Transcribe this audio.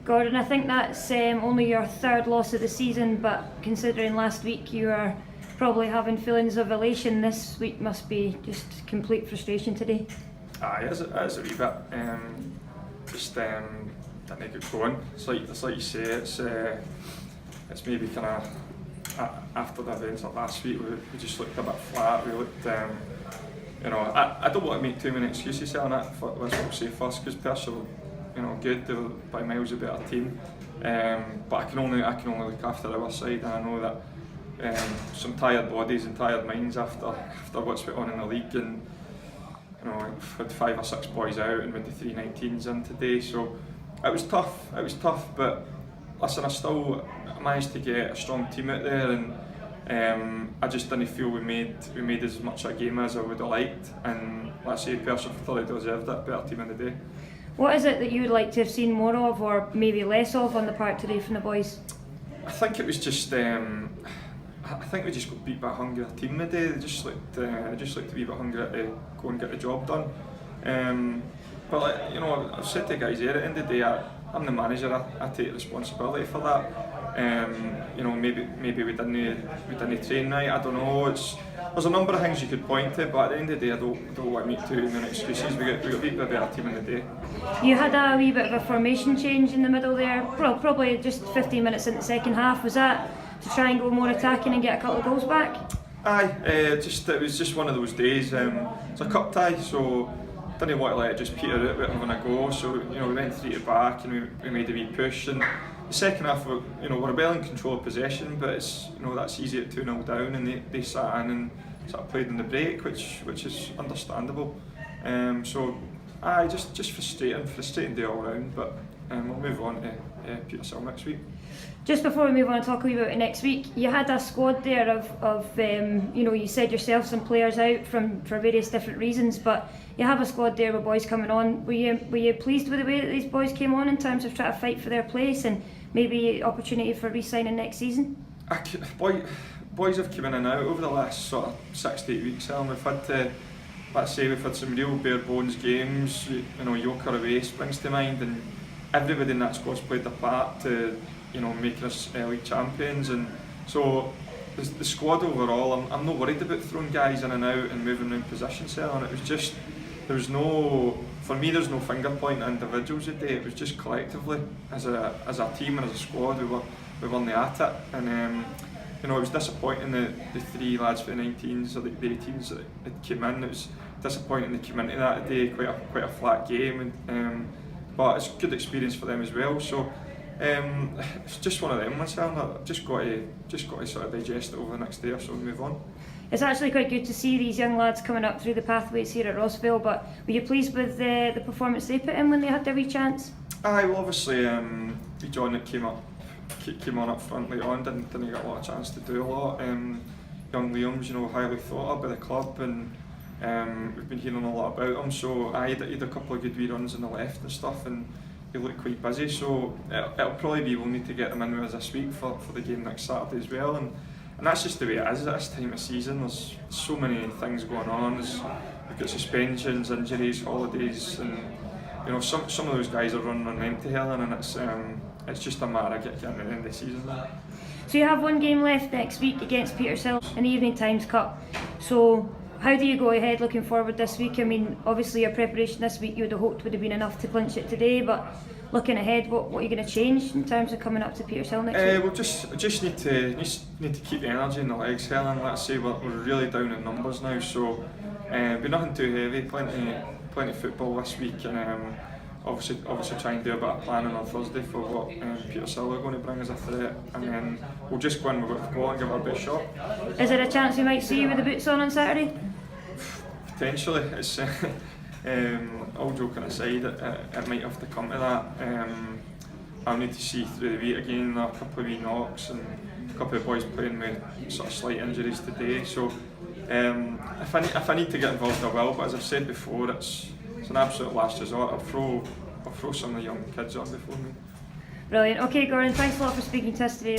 Gordon, I think that's only your third loss of the season, but considering last week you were probably having feelings of elation, this week must be just complete frustration today. Aye, it is a wee bit. Didn't get going. It's like you say, it's maybe kind of after the events like last week, we just looked a bit flat. We looked, I don't want to make too many excuses on that. Let's say first, because Perthshire, good. They were by miles a better team. But I can only look after our side, and I know that some tired bodies and tired minds after what's went on in the league, and we've had 5 or 6 boys out and with the 3 19s in today, so it was tough, but listen, I still managed to get a strong team out there, and I just didn't feel we made as much a game as I would have liked, and let's say Perthshire thoroughly deserved it, better team in the day. What is it that you would like to have seen more of, or maybe less of, on the park today from the boys? I think it was just I think we just got beat by a hungrier team today. They just looked a wee bit hungry to go and get the job done. But I've said to the guys here, at the end of the day, I'm the manager. I take responsibility for that. Maybe we didn't train right. I don't know. There's a number of things you could point to, but at the end of the day, I don't want to make too many excuses. We got beat by a better team in the day. You had a wee bit of a formation change in the middle there, probably just 15 minutes in the second half. Was that to try and go more attacking and get a couple of goals back? Aye, it was just one of those days. It's a cup tie, so didn't want to let it just peter out without having a go. So we went 3 back and we made a wee push. And the second half, we're well in control of possession, but it's that's easy at 2-0 down, and they sat in and sort of played in the break, which is understandable. So aye, just frustrating day all round. But we'll move on to Petershill next week. Just before we move on and talk a wee bit about next week, you had a squad there of you said yourself some players out for various different reasons, but you have a squad there with boys coming on. Were you pleased with the way that these boys came on in terms of trying to fight for their place and maybe opportunity for re-signing next season? Boys have come in and out over the last sort of 6 to 8 weeks, and we've had some real bare bones games. Yoker away springs to mind, and everybody in that squad's played their part to making us league champions, and so the squad overall, I'm not worried about throwing guys in and out and moving around positions there. And it was just, there's no finger pointing at individuals today. It was just collectively as a team and as a squad we weren't at it, and it was disappointing the 3 lads for the 19s or the 18s that came in. It was disappointing they came into that today, quite a flat game, and but it's a good experience for them as well. So it's just one of them ones. I've just got to sort of digest it over the next day or so and move on. It's actually quite good to see these young lads coming up through the pathways here at Rossvale, but were you pleased with the performance they put in when they had their wee chance? Aye, well obviously John that came on up front late on didn't get a lot of chance to do a lot. Young Liam's highly thought of by the club, and we've been hearing a lot about him, so he had a couple of good wee runs on the left and stuff, and he looked quite busy, so it'll probably be we'll need to get him in with us this week for the game next Saturday as well, and that's just the way it is at this time of season. There's so many things going on. We've got suspensions, injuries, holidays, and some of those guys are running on empty, Helen, and it's just a matter of getting to the end of the season. So you have one game left next week against Petershill in the Evening Times Cup, so how do you go ahead looking forward this week? I mean, obviously your preparation this week you would have hoped would have been enough to clinch it today, but looking ahead, what are you going to change in terms of coming up to Petershill next week? We'll just need to keep the energy in the legs, Helen. Let's say we're really down in numbers now, so be nothing too heavy. Plenty of football this week, and obviously try and do a bit of planning on Thursday for what Petershill are going to bring as a threat, and then we'll just go in with what we've got and give it our best shot. Is there a chance we might see you with the boots on Saturday? Potentially. It's all joking aside, it might have to come to that. I'll need to see through the week again. There are a couple of wee knocks and a couple of boys playing with sort of slight injuries today, so if I need to get involved I will, but as I've said before, it's an absolute last resort. I'll throw some of the young kids on before me. Brilliant. Okay Gordon, thanks a lot for speaking to us today.